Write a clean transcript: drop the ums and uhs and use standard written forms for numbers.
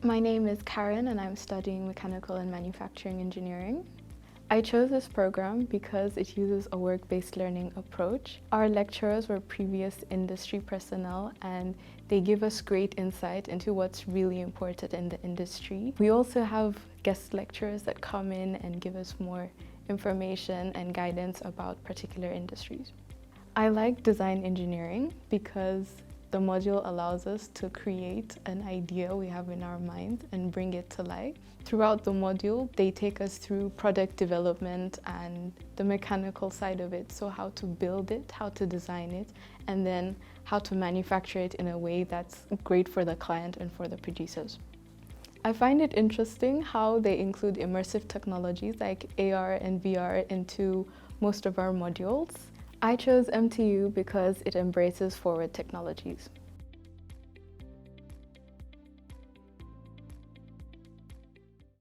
My name is Caren and I'm studying mechanical and manufacturing engineering. I chose this program because it uses a work-based learning approach. Our lecturers were previous industry personnel and they give us great insight into what's really important in the industry. We also have guest lecturers that come in and give us more information and guidance about particular industries. I like design engineering because the module allows us to create an idea we have in our mind and bring it to life. Throughout the module, they take us through product development and the mechanical side of it. So how to build it, how to design it, and then how to manufacture it in a way that's great for the client and for the producers. I find it interesting how they include immersive technologies like AR and VR into most of our modules. I chose MTU because it embraces forward technologies.